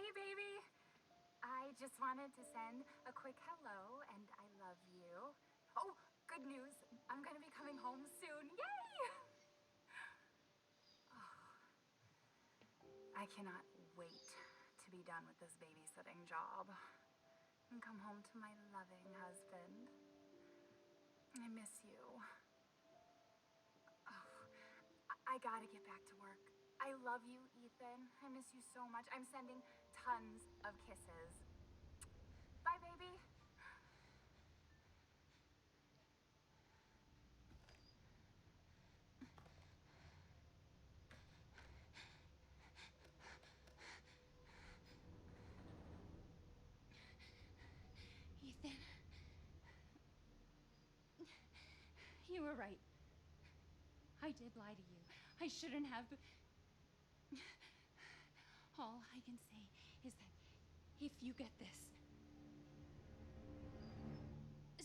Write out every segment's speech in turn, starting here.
Hey, baby. I just wanted to send a quick hello and I love you. Oh, good news. I'm gonna be coming home soon. Yay! I cannot wait to be done with this babysitting job and come home to my loving husband. I miss you. Oh, I gotta get back to work. I love you, Ethan. I miss you so much. I'm sending tons of kisses. Bye, baby. Ethan. You were right. I did lie to you. I shouldn't have. All I can say is that if you get this,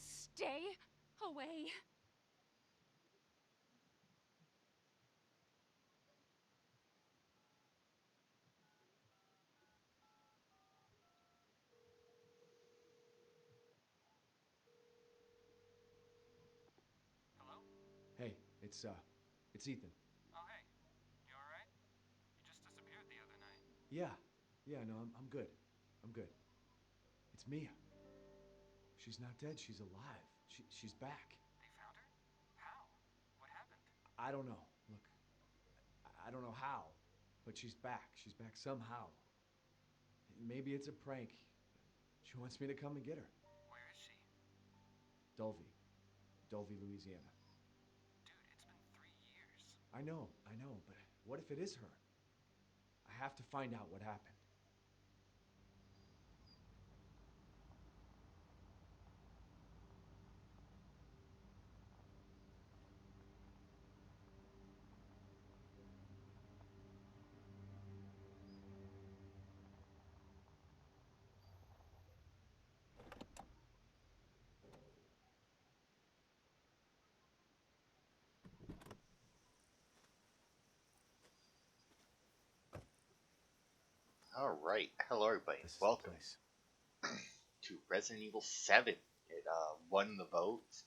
stay away. Hello? Hey, it's Ethan. Oh, hey. You alright? You just disappeared the other night. Yeah, no, I'm good. I'm good. It's Mia. She's not dead. She's alive. She's back. They found her? How? What happened? I don't know. Look, I don't know how, but she's back. She's back somehow. Maybe it's a prank. She wants me to come and get her. Where is she? Dulvey, Dulvey, Louisiana. Dude, it's been 3 years. I know, but what if it is her? I have to find out what happened. All right, hello everybody. This is the Welcome place. to Resident Evil 7. It won the votes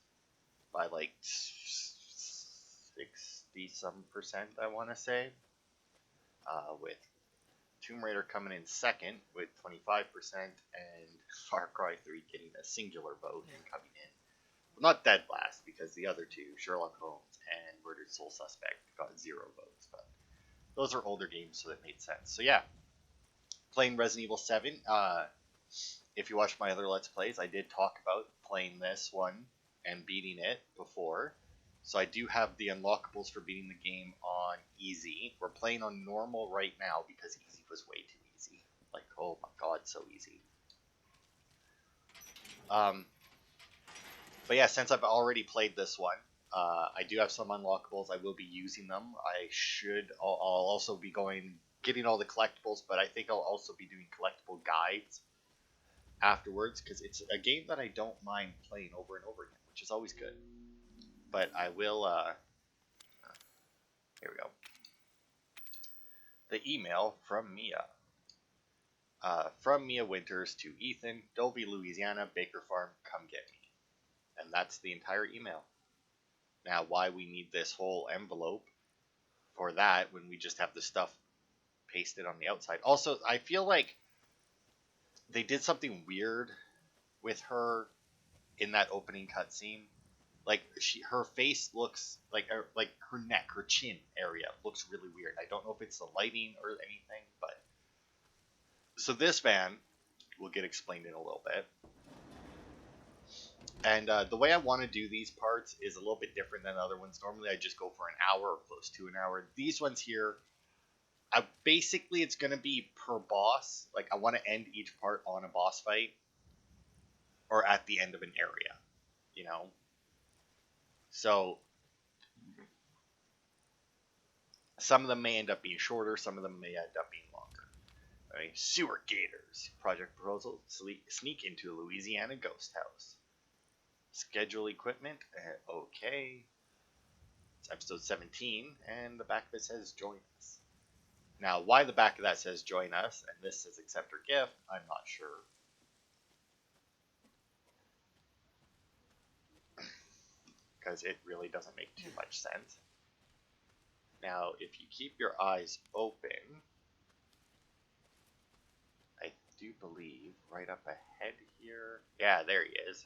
by like 60 some percent, I want to say, with Tomb Raider coming in second with 25%, and Far Cry 3 getting a singular vote and coming in. Well, not dead last because the other two, Sherlock Holmes and Murdered Soul Suspect, got 0 votes, but those are older games, so that made sense. So yeah, playing Resident Evil 7. If you watch my other Let's Plays, I did talk about playing this one and beating it before. So I do have the unlockables for beating the game on easy. We're playing on normal right now because easy was way too easy. Like, oh my god, so easy. But yeah, since I've already played this one, I do have some unlockables. I will be using them. I'll also be getting all the collectibles, but I think I'll also be doing collectible guides afterwards because it's a game that I don't mind playing over and over again, which is always good. But I will. Here we go. The email from Mia. From Mia Winters to Ethan, Dulvey, Louisiana, Baker Farm, come get me. And that's the entire email. Now, why we need this whole envelope for that when we just have the stuff pasted on the outside. Also, I feel like they did something weird with her in that opening cutscene. Like her face looks like her neck, her chin area looks really weird. I don't know if it's the lighting or anything, but so this van will get explained in a little bit. And the way I want to do these parts is a little bit different than other ones. Normally, I just go for an hour or close to an hour. These ones here, basically, it's going to be per boss. Like, I want to end each part on a boss fight or at the end of an area, you know? So, some of them may end up being shorter, some of them may end up being longer. Right? Sewer Gators. Project proposal, sneak into a Louisiana ghost house. Schedule equipment, okay. It's episode 17, and the back of it says join us. Now, why the back of that says join us and this says accept or gift, I'm not sure. Because it really doesn't make too much sense. Now, if you keep your eyes open, I do believe right up ahead here. Yeah, there he is.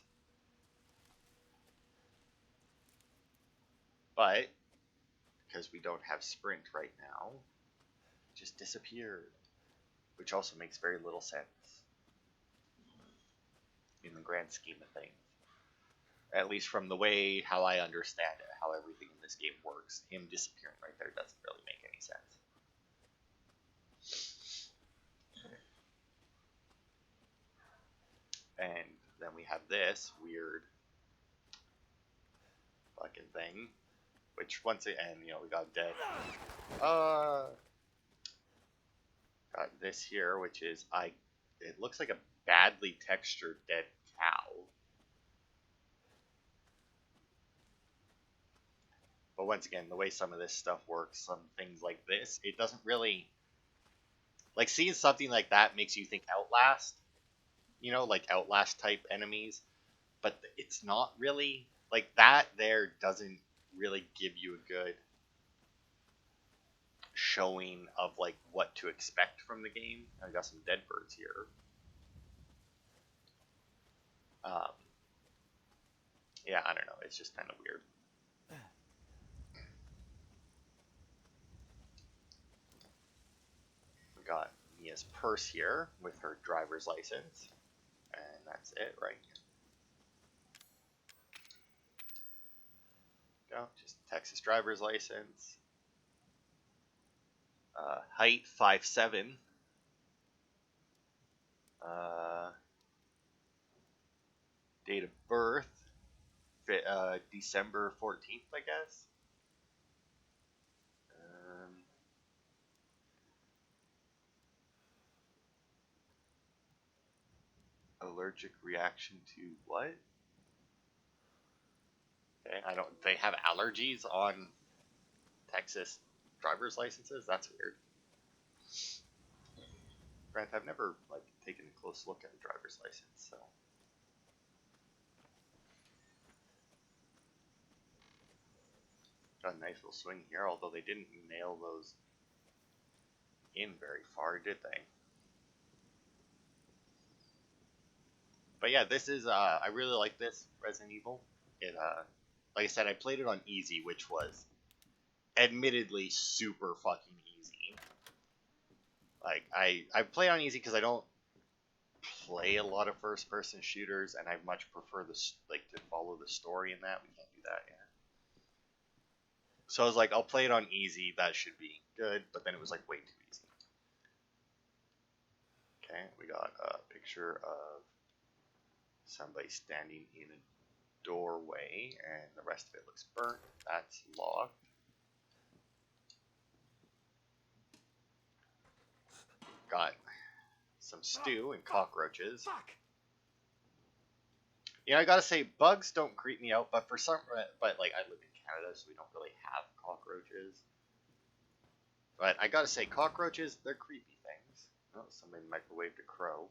But, because we don't have sprint right now, it just disappeared. Which also makes very little sense in the grand scheme of things. At least from the way how I understand it, how everything in this game works. Him disappearing right there doesn't really make any sense. And then we have this weird fucking thing. Which once again, you know, we got dead. Got this here, which is it looks like a badly textured dead cow. But once again, the way some of this stuff works, some things like this, it doesn't really... Like, seeing something like that makes you think Outlast. You know, like Outlast type enemies. But it's not really... Like, that there doesn't really give you a good showing of, like, what to expect from the game. I got some dead birds here. Yeah, I don't know. It's just kind of weird. We got Mia's purse here with her driver's license. And that's it right here. Go, just Texas driver's license. Height 5'7". Date of birth December 14th, I guess. Allergic reaction to what? Okay, I don't. They have allergies on Texas driver's licenses. That's weird. Grant, I've never like taken a close look at a driver's license, so. Got a nice little swing here, although they didn't nail those in very far, did they? But yeah, this is, I really like this Resident Evil. It, like I said, I played it on easy, which was admittedly super fucking easy. Like, I play on easy because I don't play a lot of first-person shooters, and I much prefer this, like, to follow the story in that. We can't do that yet. So I was like, I'll play it on easy, that should be good, but then it was like way too easy. Okay, we got a picture of somebody standing in a doorway, and the rest of it looks burnt. That's locked. Got some stew and cockroaches. You know, I gotta say, bugs don't creep me out, but like, I live in Canada, so we don't really have cockroaches. But I gotta say, cockroaches, they're creepy things. Oh, somebody microwaved a crow.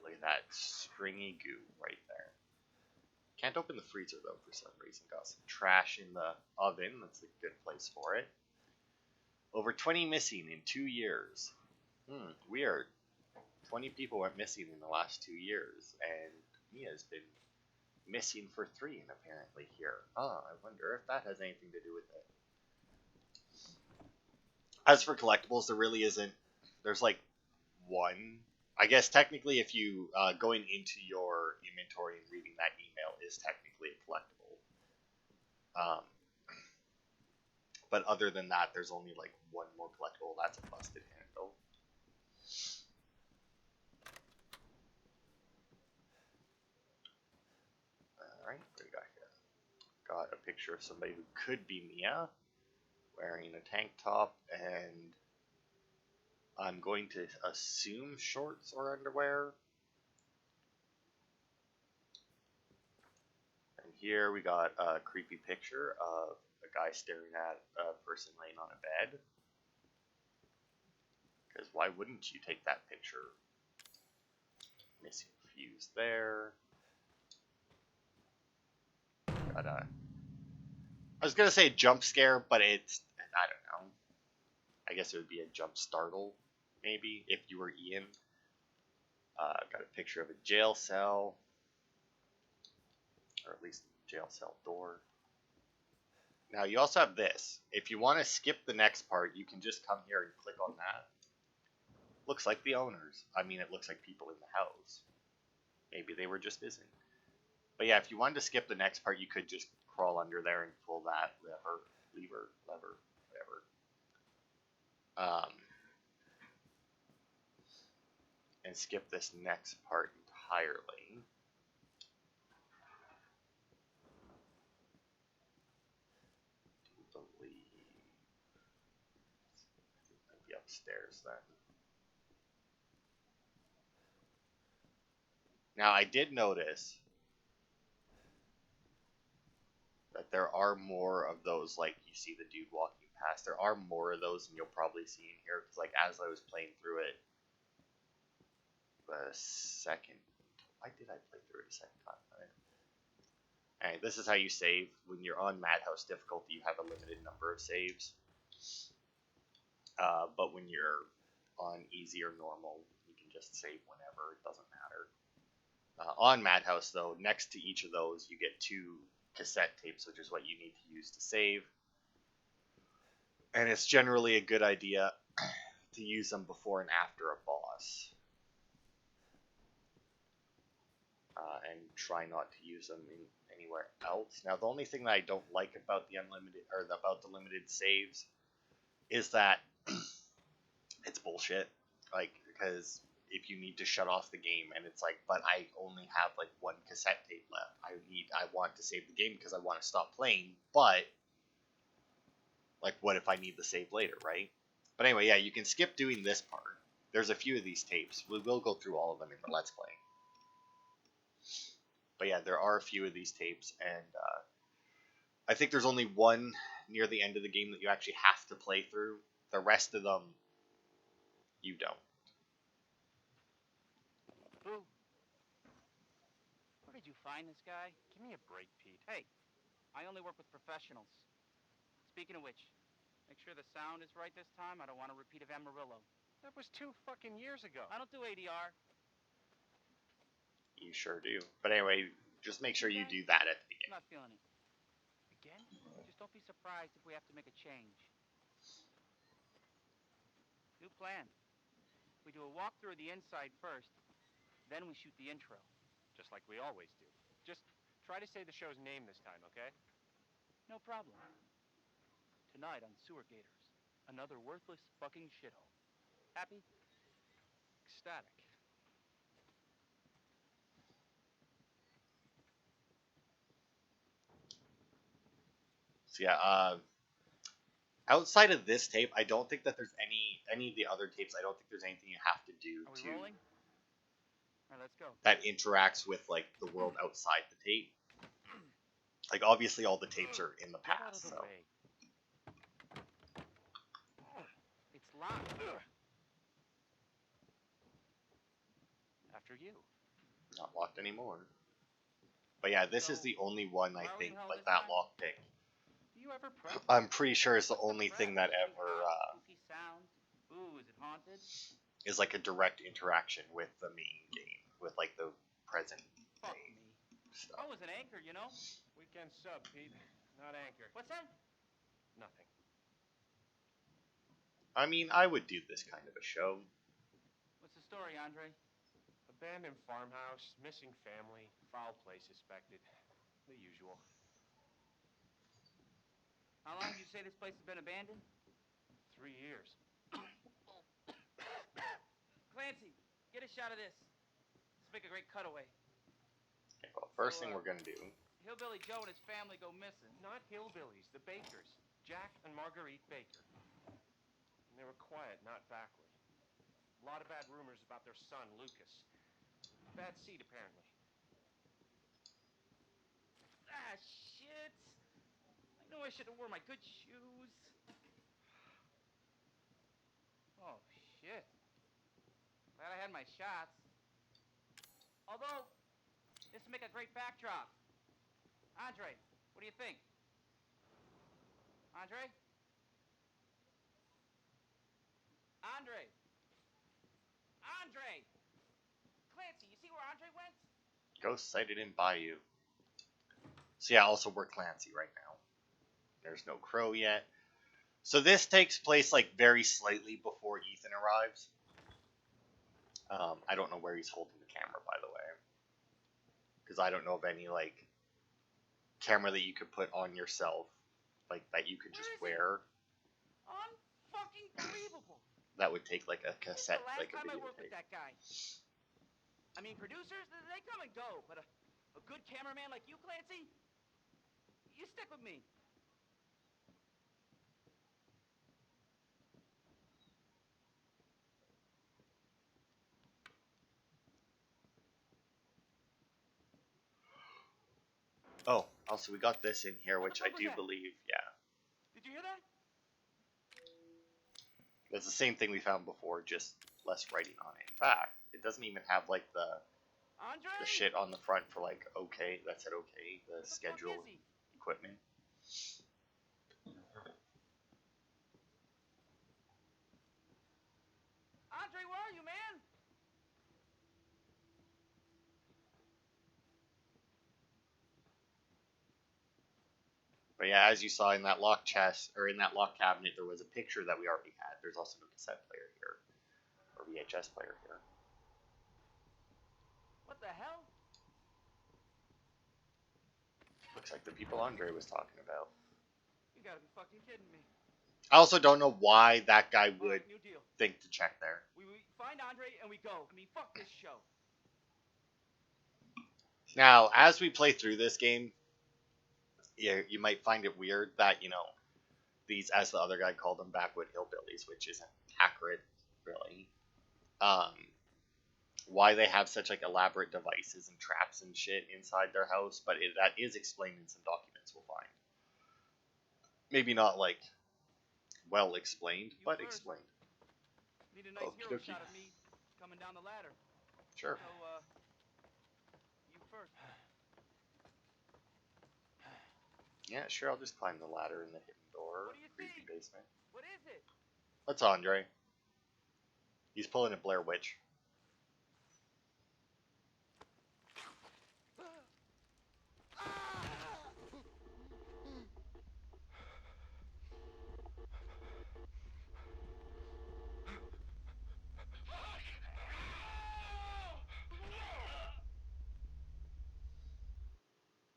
Look at that stringy goo right there. Can't open the freezer, though, for some reason. Got some trash in the oven. That's a good place for it. Over 20 missing in 2 years. Weird. 20 people went missing in the last 2 years, and Mia's been missing for 3, apparently, here. I wonder if that has anything to do with it. As for collectibles, there really isn't. There's like one. I guess technically, if you going into your inventory and reading that email is technically a collectible. But other than that, there's only like one more collectible. That's a busted handle. Alright, what do we got here? Got a picture of somebody who could be Mia, wearing a tank top and I'm going to assume shorts or underwear. And Here we got a creepy picture of a guy staring at a person laying on a bed. Because why wouldn't you take that picture? Missing fuse there. Got a... I was gonna say jump scare, but it's... I don't know. I guess it would be a jump startle, maybe, if you were Ian. Got a picture of a jail cell. Or at least jail cell door. Now you also have this. If you want to skip the next part, you can just come here and click on that. Looks like the owners. I mean, it looks like people in the house. Maybe they were just visiting. But yeah, if you wanted to skip the next part, you could just crawl under there and pull that lever, whatever. And skip this next part entirely. Maybe upstairs then. Now I did notice that there are more of those, like you see the dude walking past. There are more of those than you'll probably see in here, because like as I was playing through it the second, why did I play through it a second time? Alright, this is how you save. When you're on Madhouse difficulty, you have a limited number of saves. But when you're on easy or normal, you can just save whenever. It doesn't matter. On Madhouse, though, next to each of those, you get 2 cassette tapes, which is what you need to use to save. And it's generally a good idea to use them before and after a boss. And try not to use them anywhere else. Now, the only thing that I don't like about the limited saves is that it's bullshit. Like, because if you need to shut off the game and it's like, but I only have like 1 cassette tape left. I want to save the game because I want to stop playing, but like, what if I need the save later, right? But anyway, yeah, you can skip doing this part. There's a few of these tapes. We will go through all of them in the Let's Play. But yeah, there are a few of these tapes, and I think there's only one near the end of the game that you actually have to play through. The rest of them, you don't. Boo. Where did you find this guy? Give me a break, Pete. Hey, I only work with professionals. Speaking of which, make sure the sound is right this time. I don't want a repeat of Amarillo. That was 2 fucking years ago. I don't do ADR. You sure do. But anyway, just make sure you do that at the I'm beginning. not feeling it. Again? Just don't be surprised if we have to make a change. New plan. We do a walkthrough of the inside first, then we shoot the intro. Just like we always do. Just try to say the show's name this time, okay? No problem. Tonight on Sewer Gators, another worthless fucking shithole. Happy? Ecstatic. So yeah, outside of this tape, I don't think that there's any of the other tapes. I don't think there's anything you have to do Are we rolling? All right, let's go. that interacts with like the world outside the tape. Like obviously all the tapes are in the Get out of past, the so way. It's locked. After you. not locked anymore. But yeah, this is the only one I think like that lockpick. Do you ever prep? I'm pretty sure it's the only thing that ever Goofy sounds. Ooh, is it haunted? is like a direct interaction with the main game, with like the present Fuck day me. stuff. I was an anchor, you know? Weekend sub, Pete. Not anchor. What's that? Nothing. I mean, I would do this kind of a show. What's the story, Andre? Abandoned farmhouse, missing family, foul play suspected. The usual. How long did you say this place has been abandoned? 3 years. Clancy, get a shot of this. Let's make a great cutaway. Okay, well, first thing we're gonna do. Hillbilly Joe and his family go missing. Not hillbillies, the Bakers. Jack and Marguerite Baker. And they were quiet, not backward. A lot of bad rumors about their son, Lucas. Bad seed, apparently. Ah, shit. I know I should have worn my good shoes. Oh, shit. Glad I had my shots. Although, this would make a great backdrop. Andre, what do you think? Andre? Andre! Andre! Clancy, you see where Andre went? Ghost sighted in Bayou. So yeah, also we're Clancy right now. There's no Crow yet. So this takes place like very slightly before Ethan arrives. I don't know where he's holding the camera, by the way, because I don't know of any like camera that you could put on yourself, like that you could just wear. Unfucking believable. That would take like a cassette, This is the last like a time I worked with videotape. that guy. I mean, producers, they come and go, but a good cameraman like you, Clancy, you stick with me. Oh, also we got this in here, which I fuck was do that? believe, yeah. Did you hear that? It's the same thing we found before, just less writing on it. In fact, it doesn't even have like the Andre? shit on the front for like okay, that said okay, the Where the schedule fuck is he? equipment. Andre, where are you, man? But yeah, as you saw in that lock chest, or in that lock cabinet, there was a picture that we already had. There's also no cassette player here, or VHS player here. What the hell? Looks like the people Andre was talking about. You gotta be fucking kidding me. I also don't know why that guy All would right, new deal. think to check there. We find Andre and we go. I mean, fuck this show. Now, as we play through this game, you might find it weird that, you know, these, as the other guy called them, backwood hillbillies, which isn't accurate, really. Why they have such, like, elaborate devices and traps and shit inside their house, but that is explained in some documents we'll find. Maybe not, like, well explained, You but first. explained. Need a nice hero Okey-dokey. shot of me coming down the ladder. Sure. So, you first. Yeah, sure, I'll just climb the ladder in the hidden door. What do you Creepy think? basement. What is it? That's Andre. He's pulling a Blair Witch.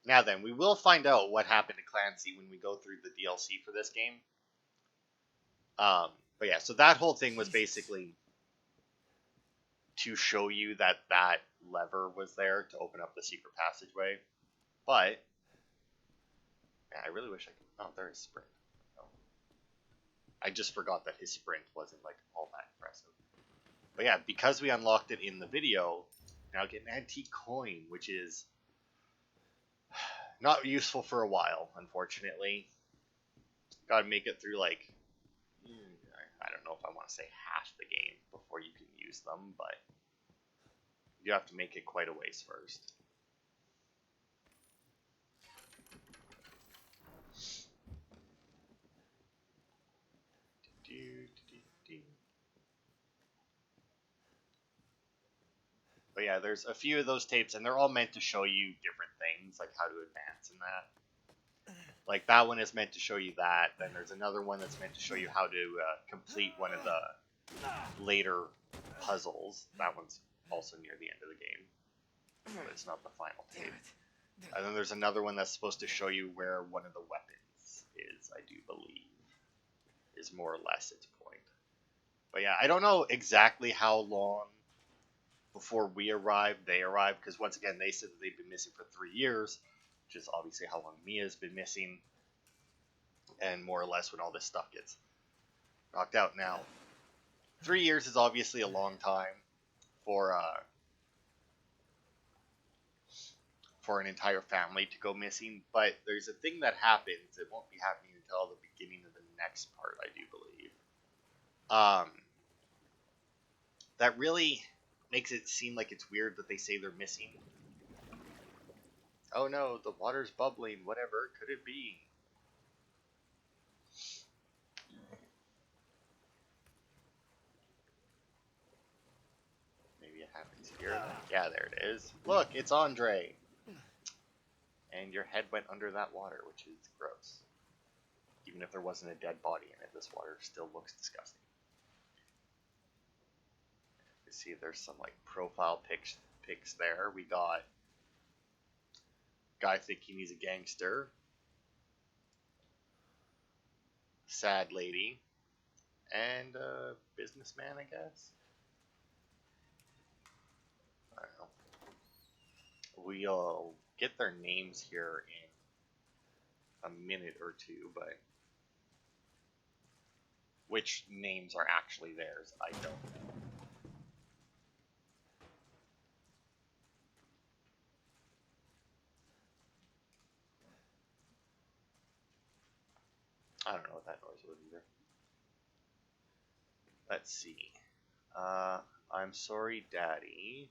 Now then, we will find out what happened to Clancy when we go through the DLC for this game. But yeah, so that whole thing was basically to show you that that lever was there to open up the secret passageway. But yeah, I really wish I could. Oh, there is sprint. Oh. I just forgot that his sprint wasn't like all that impressive. But yeah, because we unlocked it in the video, now get an antique coin, which is not useful for a while, unfortunately. Gotta make it through, like, I don't know if I want to say half the game before you can use them, but you have to make it quite a ways first. But yeah, there's a few of those tapes, and they're all meant to show you different things, like how to advance in that. Like, that one is meant to show you that. Then there's another one that's meant to show you how to complete one of the later puzzles. That one's also near the end of the game, but it's not the final tape. And then there's another one that's supposed to show you where one of the weapons is, I do believe, is more or less its point. But yeah, I don't know exactly how long before we arrived, they arrived, because once again, they said that they've been missing for 3 years, which is obviously how long Mia's been missing, and more or less when all this stuff gets knocked out. Now, 3 years is obviously for an entire family to go missing, but there's a thing that happens. It won't be happening until the beginning of the next part, I do believe. That really makes it seem like it's weird that they say they're missing. Oh no, the water's bubbling. Whatever could it be? Maybe it happens here. Yeah, there it is. Look, it's Andre. And your head went under that water, which is gross. Even if there wasn't a dead body in it, this water still looks disgusting. You see there's some like profile pics there. We got guy thinking he's a gangster, sad lady, and a businessman, I guess. I don't know. We'll get their names here in a minute or two, but which names are actually theirs, I don't know. I don't know what that noise was either. Let's see. I'm sorry, Daddy.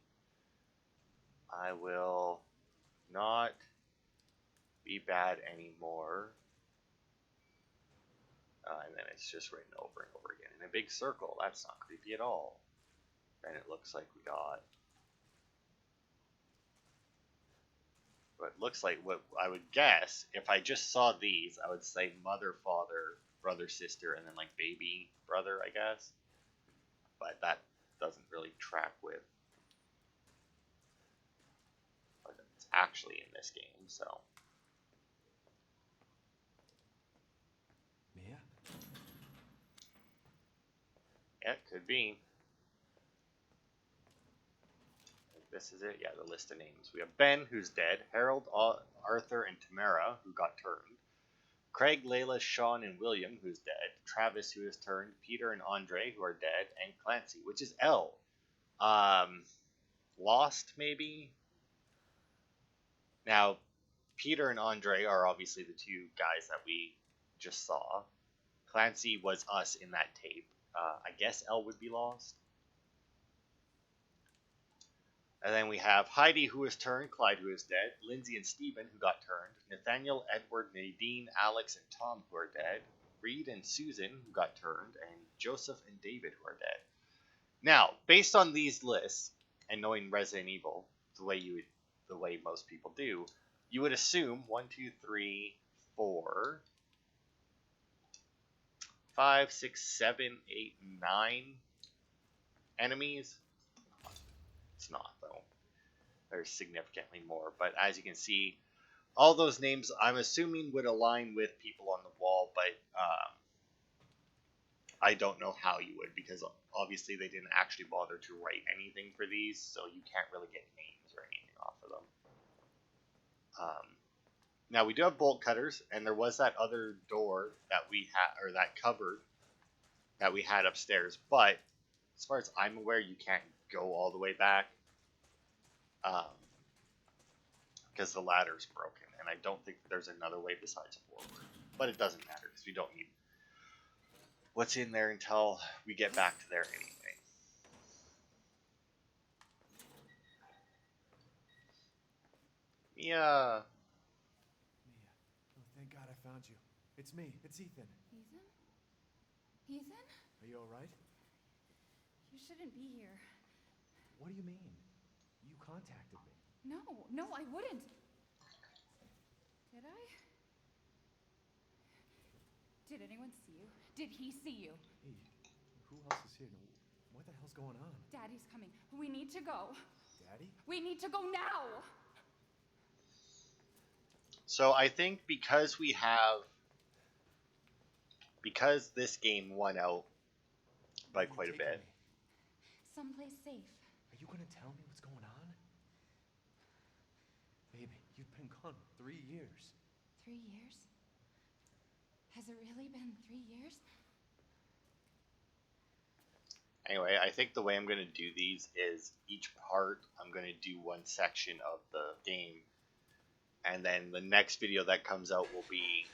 I will not be bad anymore. And then it's just written over and over again in a big circle. That's not creepy at all. And it looks like we got... But it looks like what I would guess, if I just saw these, I would say mother, father, brother, sister, and then like baby, brother, I guess. But that doesn't really track with what it's actually in this game, so. Mia? Yeah, it could be. This is it? Yeah, the list of names. We have Ben, who's dead. Harold, Arthur, and Tamara, who got turned. Craig, Layla, Sean, and William, who's dead. Travis, who is turned. Peter and Andre, who are dead. And Clancy, which is L. Lost, maybe? Now, Peter and Andre are obviously the two guys that we just saw. Clancy was us in that tape. I guess L would be lost. And then we have Heidi, who is turned, Clyde, who is dead, Lindsay and Stephen, who got turned, Nathaniel, Edward, Nadine, Alex, and Tom, who are dead, Reed and Susan, who got turned, and Joseph and David, who are dead. Now, based on these lists, and knowing Resident Evil the way most people do, you would assume 1, 2, 3, 4, 5, 6, 7, 8, 9 enemies. It's not, though. There's significantly more. But as you can see, all those names, I'm assuming, would align with people on the wall, but I don't know how you would, because obviously they didn't actually bother to write anything for these, so you can't really get names or anything off of them. Now, we do have bolt cutters, and there was that other door that we had, or that cupboard that we had upstairs, but as far as I'm aware, you can't go all the way back because the ladder's broken, and I don't think there's another way besides forward, but it doesn't matter because we don't need what's in there until we get back to there anyway. Mia. Oh, thank God I found you. It's me. It's Ethan. Ethan? Ethan? Are you all right? You shouldn't be here. What do you mean? You contacted me. No, I wouldn't. Did I? Did anyone see you? Did he see you? Hey, who else is here? What the hell's going on? Daddy's coming. We need to go. Daddy? We need to go now! So I think because this game won out by quite a bit. Someplace safe. Are you gonna tell me what's going on? Baby, you've been gone 3 years. 3 years? Has it really been 3 years? Anyway, I think the way I'm going to do these is each part I'm going to do one section of the game And then the next video that comes out will be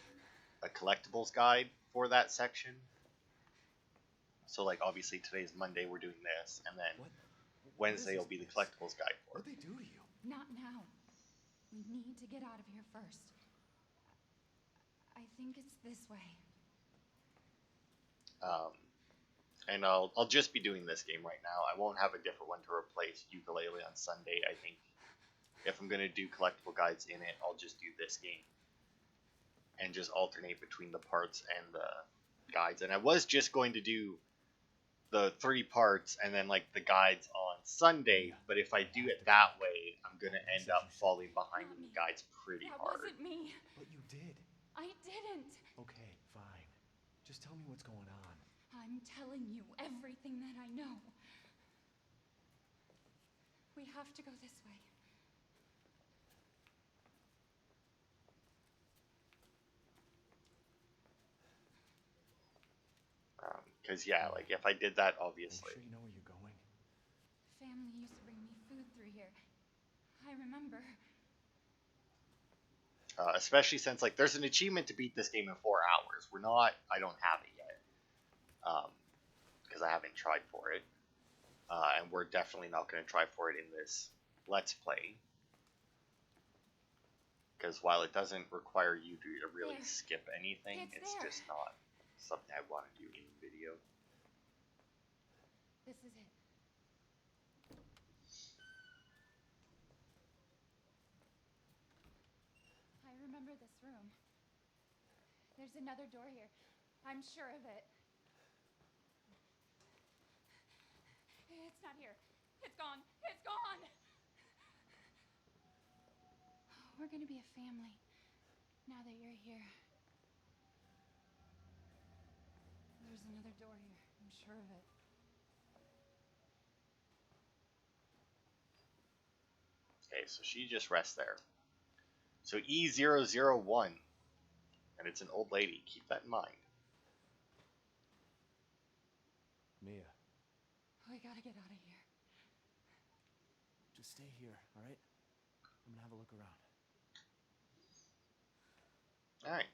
a collectibles guide for that section. So like obviously today's Monday, we're doing this, and then Wednesday will be the collectibles guide for it. What'd they do to you? Not now. We need to get out of here first. I think it's this way. And I'll just be doing this game right now. I won't have a different one to replace Yooka-Laylee on Sunday. I think if I'm going to do collectible guides in it, I'll just do this game. And just alternate between the parts and the guides. And I was just going to do the 3 parts and then like the guides on Sunday. But if I do it that way, I'm going to end up falling behind in the guides pretty hard. That wasn't me. But you did. I didn't. Okay, fine. Just tell me what's going on. I'm telling you everything that I know. We have to go this way. Because, yeah, like, if I did that, obviously. Are you sure you know where you're going? Family used to bring me food through here. I remember. Especially since, like, there's an achievement to beat this game in 4 hours. I don't have it yet. Because I haven't tried for it. And we're definitely not going to try for it in this Let's Play. Because while it doesn't require you to really skip anything, it's just not something I want to do in video. This is it. I remember this room. There's another door here. I'm sure of it. It's not here. It's gone. It's gone! We're gonna be a family now that you're here. There's another door here. I'm sure of it. Okay, so she just rests there. So E001. And it's an old lady. Keep that in mind. Mia, We gotta get out of here. just stay here, alright? I'm gonna have a look around. Alright.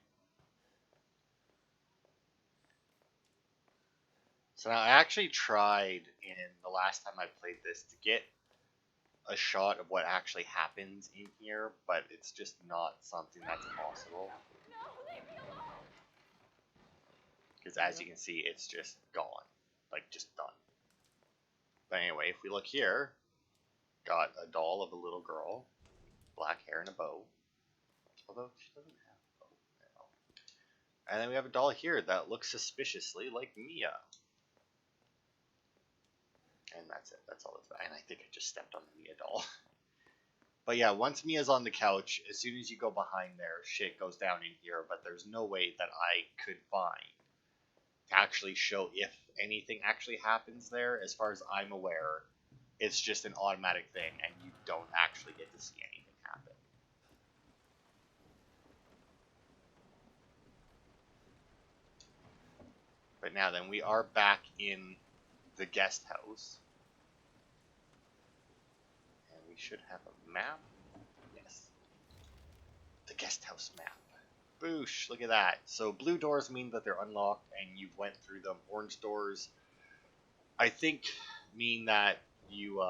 So now I actually tried in the last time I played this to get a shot of what actually happens in here, but it's just not something that's possible. No, leave me alone! Because as you can see, it's just gone. Like, just done. But anyway, if we look here, got a doll of a little girl, black hair and a bow. Although she doesn't have a bow now. And then we have a doll here that looks suspiciously like Mia. And that's it. That's all it's about. And I think I just stepped on the Mia doll. But yeah, once Mia's on the couch, as soon as you go behind there, shit goes down in here. But there's no way that I could find to actually show if anything actually happens there. As far as I'm aware, it's just an automatic thing, and you don't actually get to see anything happen. But now then, we are back in the guest house. And we should have a map. Yes. The guest house map. Boosh, look at that. So blue doors mean that they're unlocked and you've went through them. Orange doors, I think, mean that you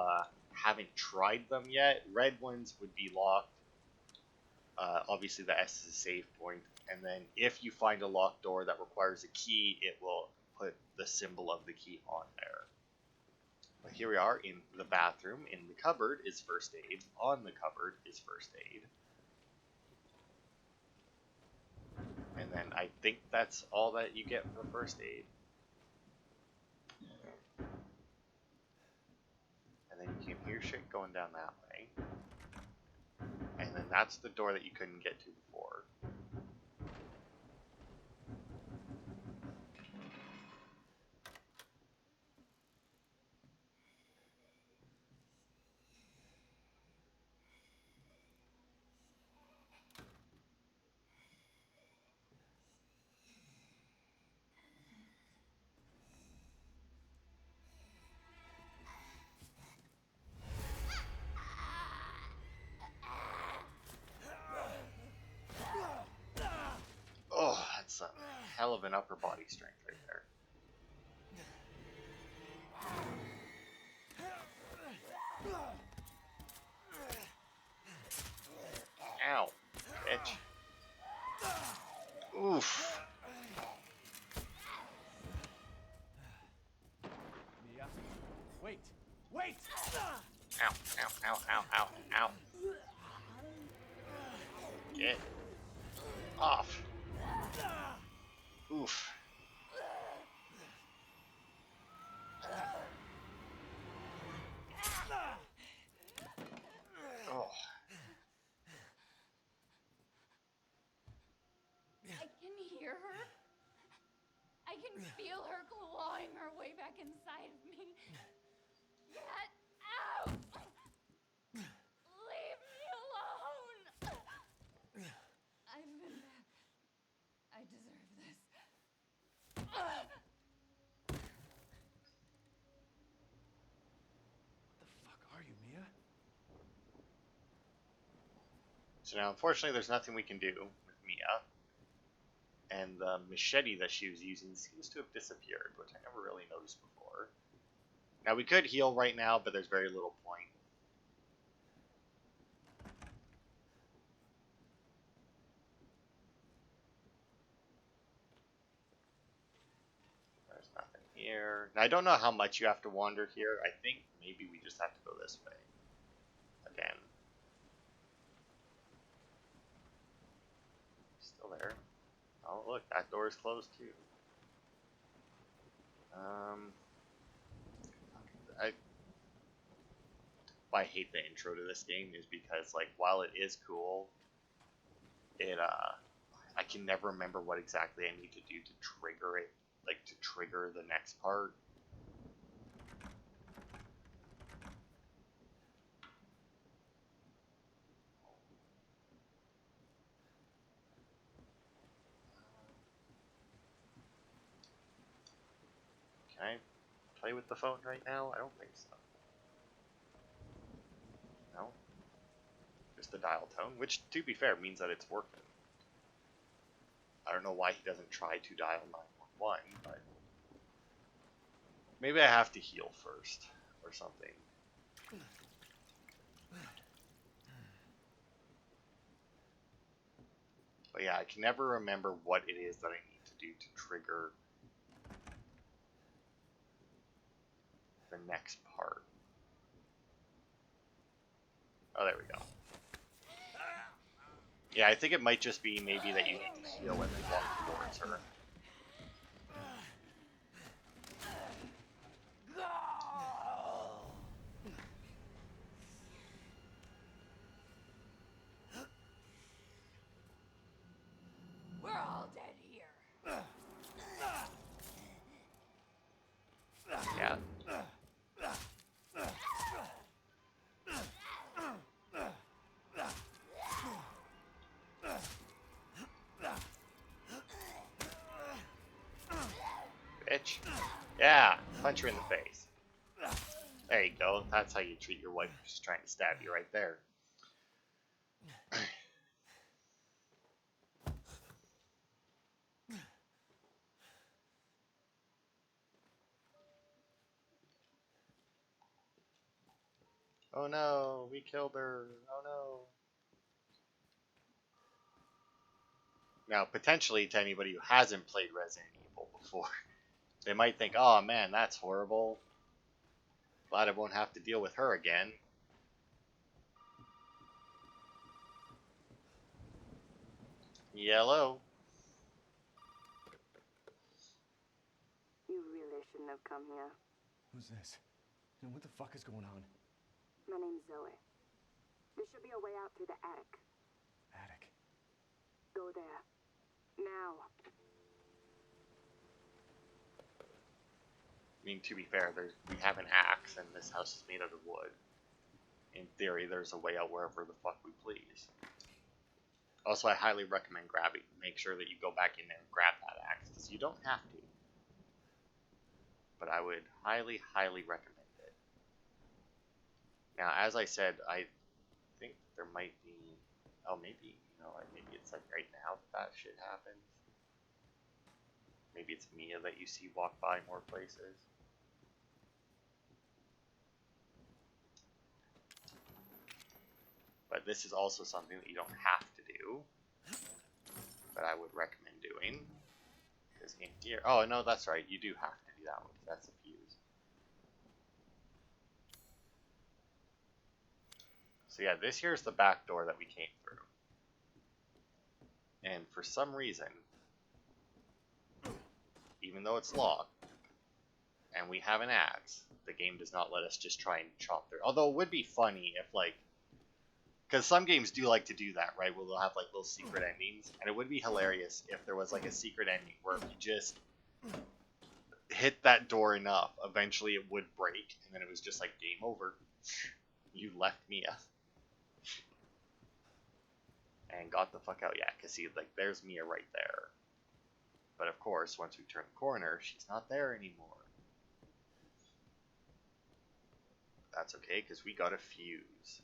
haven't tried them yet. Red ones would be locked. Obviously the S is a save point. And then if you find a locked door that requires a key, it will put the symbol of the key on there. But here we are in the bathroom. In the cupboard is first aid. On the cupboard is first aid. And then I think that's all that you get for first aid. And then you can hear shit going down that way. And then that's the door that you couldn't get to before. hell of an upper body strength right there. Ow, bitch. Oof. Mia, wait, wait! Ow, ow, ow, ow, ow, ow. Get off. Oof. Oh. I can hear her. I can feel her clawing her way back inside of me. Get out! Leave me alone! I've been bad. I deserve this. What the fuck are you, Mia? So now, unfortunately, there's nothing we can do with Mia. And the machete that she was using seems to have disappeared, which I never really noticed before. Now, we could heal right now, but there's very little point. There's nothing here. Now, I don't know how much you have to wander here. I think maybe we just have to go this way. Again. Still there. Oh, look, that door is closed too. Why I hate the intro to this game is because, like, while it is cool, I can never remember what exactly I need to do to trigger it, like, to trigger the next part. Can I play with the phone right now? I don't think so. No. Just the dial tone, which, to be fair, means that it's working. I don't know why he doesn't try to dial 911, but maybe I have to heal first or something. But yeah, I can never remember what it is that I need to do to trigger the next part. Oh, there we go. Yeah, I think it might just be maybe that you need to heal and then walk towards her. We're all dead here. Yeah. Bitch. Yeah, punch her in the face. There you go. That's how you treat your wife who's trying to stab you right there. Oh no, we killed her. Oh no. Now, potentially to anybody who hasn't played Resident Evil before, they might think, oh man, that's horrible. Glad I won't have to deal with her again. Yellow. You really shouldn't have come here. Who's this? And what the fuck is going on? My name's Zoe. There should be a way out through the attic. Attic. Go there. Now. I mean, to be fair, we have an axe, and this house is made out of wood. In theory, there's a way out wherever the fuck we please. Also, I highly recommend make sure that you go back in there and grab that axe, because you don't have to. But I would highly, highly recommend it. Now, as I said, I think there might be... Oh, maybe, maybe it's like right now that shit happens. Maybe it's Mia that you see walk by more places. But this is also something that you don't have to do, but I would recommend doing. Because in here, oh no, that's right, you do have to do that one, because that's a fuse. So yeah, this here is the back door that we came through. And for some reason, even though it's locked, and we have an axe, the game does not let us just try and chop through. Although it would be funny if, like, because some games do like to do that, right? Where they'll have, like, little secret endings. And it would be hilarious if there was, like, a secret ending where if you just hit that door enough, eventually it would break, and then it was just like, game over. You left Mia. And got the fuck out. Yeah, because see, like, there's Mia right there. But of course, once we turn the corner, she's not there anymore. That's okay, because we got a fuse.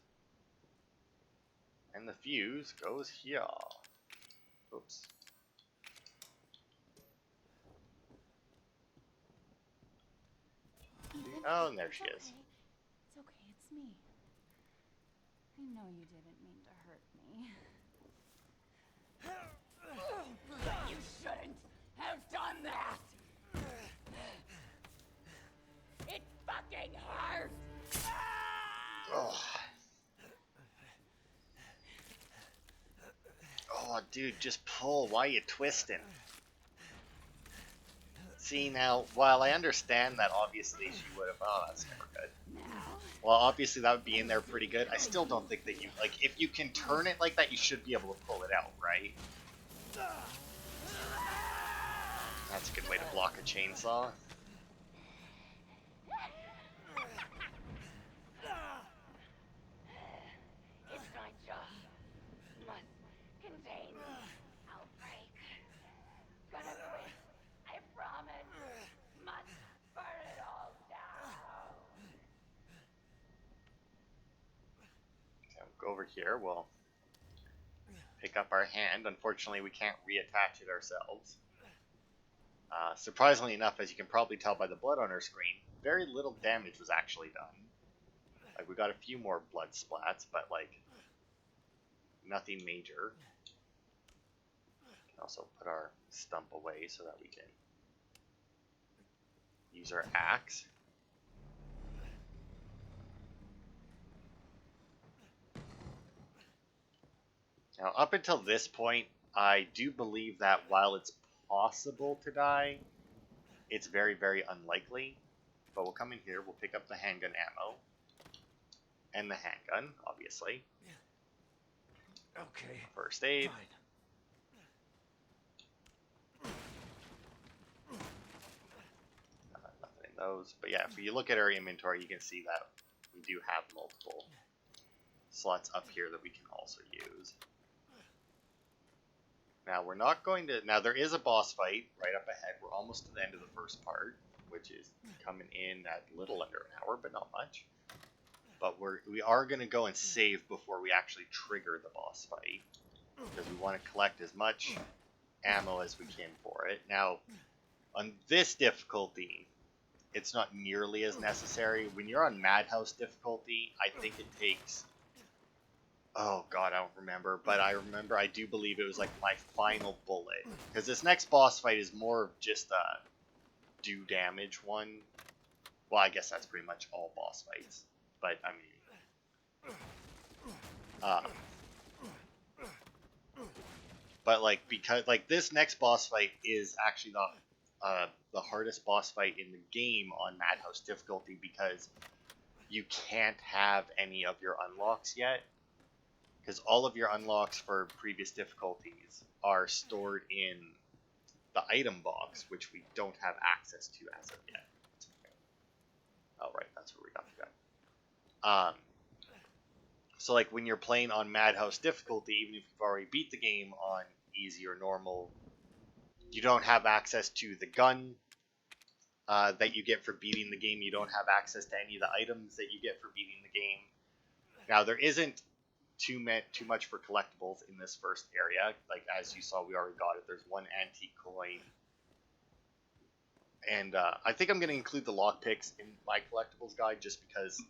And the fuse goes here. Oops. Ethan, Oh, and there she it's is. okay. It's okay, it's me. I know you didn't mean to hurt me. You shouldn't have done that! It fucking hurts! Oh. Oh, dude, just pull. Why are you twisting? See, now, while I understand that obviously she would have... Oh, that's never good. Well, obviously that would be in there pretty good. I still don't think that you... Like, if you can turn it like that, you should be able to pull it out, right? That's a good way to block a chainsaw. It's my job. Must contain outbreak. Gonna quit. I promise. Must burn it all down. So go over here. We'll pick up our hand. Unfortunately, we can't reattach it ourselves. Surprisingly enough, as you can probably tell by the blood on our screen, very little damage was actually done. Like, we got a few more blood splats, but, like, nothing major. We can also put our stump away so that we can use our axe. Now, up until this point, I do believe that while it's possible to die, it's very, very unlikely. But we'll come in here, we'll pick up the handgun ammo. And the handgun, obviously. Okay. First aid. Nothing in those. But yeah, if you look at our inventory, you can see that we do have multiple slots up here that we can also use. Now, we're not going to... Now, there is a boss fight right up ahead. We're almost to the end of the first part, which is coming in at a little under an hour, but not much. But we are going to go and save before we actually trigger the boss fight, because we want to collect as much ammo as we can for it. Now, on this difficulty, it's not nearly as necessary. When you're on Madhouse difficulty, I think it takes... Oh god, I don't remember, but I do believe it was like my final bullet. Because this next boss fight is more of just a do damage one. Well, I guess that's pretty much all boss fights. But, I mean... but, like, because, like, this next boss fight is actually the hardest boss fight in the game on Madhouse difficulty, because you can't have any of your unlocks yet. Because all of your unlocks for previous difficulties are stored in the item box, which we don't have access to as of yet. Oh, right, that's where we got the gun. So, like, when you're playing on Madhouse difficulty, even if you've already beat the game on easy or normal, you don't have access to the gun that you get for beating the game. You don't have access to any of the items that you get for beating the game. Now, there isn't too much for collectibles in this first area. Like, as you saw, we already got it. There's one antique coin, And I think I'm going to include the lockpicks in my collectibles guide just because,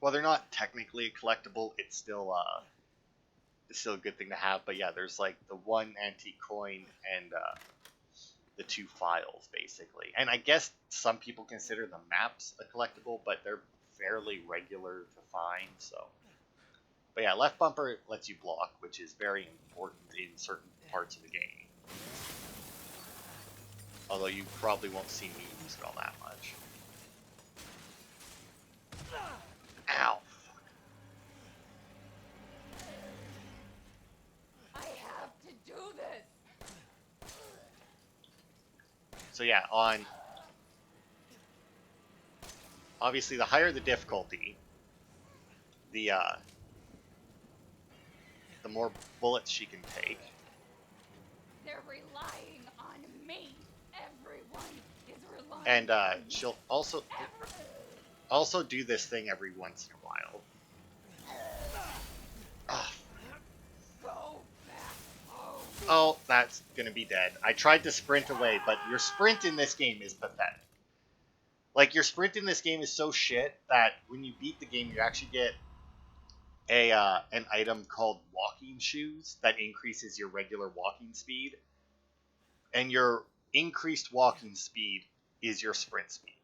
while they're not technically a collectible, it's still a good thing to have. But yeah, there's like the one antique coin and the 2 files basically. And I guess some people consider the maps a collectible, but they're fairly regular to find. So, but yeah, left bumper lets you block, which is very important in certain parts of the game. Although you probably won't see me use it all that much. Ow! I have to do this. So yeah, on... Obviously, the higher the difficulty, the more bullets she can take. They're relying on me. Everyone is relying And on me. she'll also do this thing every once in a while. Ah. Go back home. Oh, that's gonna be dead. I tried to sprint away, but your sprint in this game is pathetic. Like, your sprint in this game is so shit that when you beat the game, you actually get an item called walking shoes that increases your regular walking speed. And your increased walking speed is your sprint speed.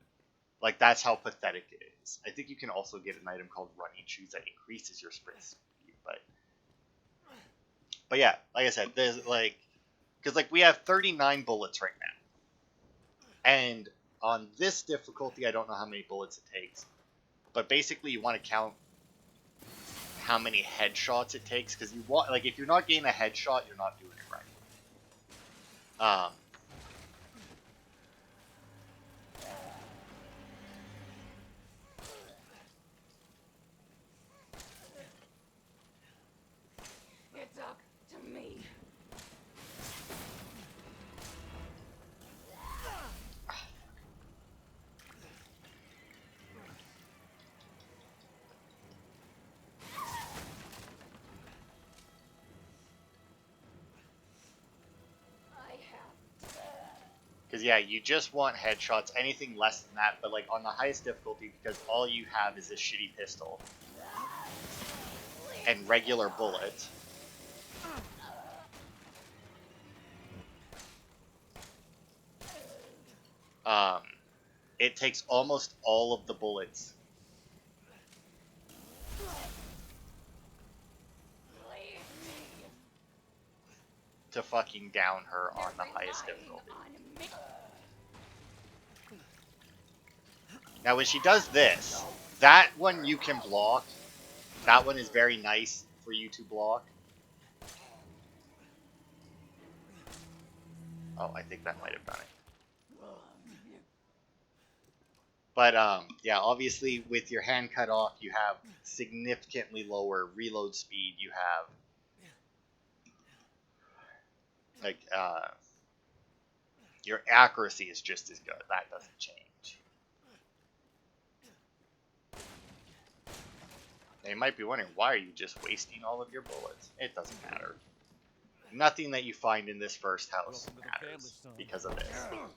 Like, that's how pathetic it is. I think you can also get an item called running shoes that increases your sprint speed, but yeah, like I said, there's like, because like we have 39 bullets right now, and on this difficulty, I don't know how many bullets it takes, but basically you want to count how many headshots it takes, because you want, like, if you're not getting a headshot, you're not doing it right. It's up to me. I have. Because yeah, you just want headshots, anything less than that, but like on the highest difficulty, because all you have is this shitty pistol and regular bullets. It takes almost all of the bullets Leave me. to fucking down her on the They're highest relying difficulty. on me. Now when she does this, that one you can block. That one is very nice for you to block. Oh, I think that might have done it. But yeah, obviously with your hand cut off, you have significantly lower reload speed. You have like your accuracy is just as good. That doesn't change. Now you might be wondering, why are you just wasting all of your bullets? It doesn't matter. Nothing that you find in this first house matters because of this. Come on.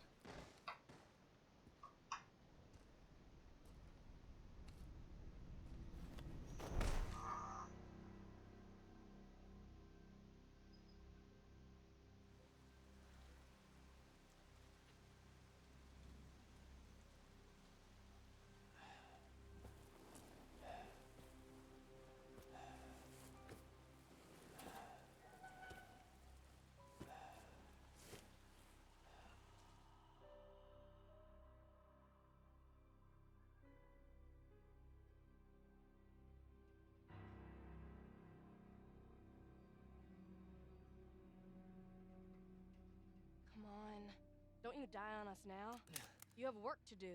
Don't you die on us now. You have work to do.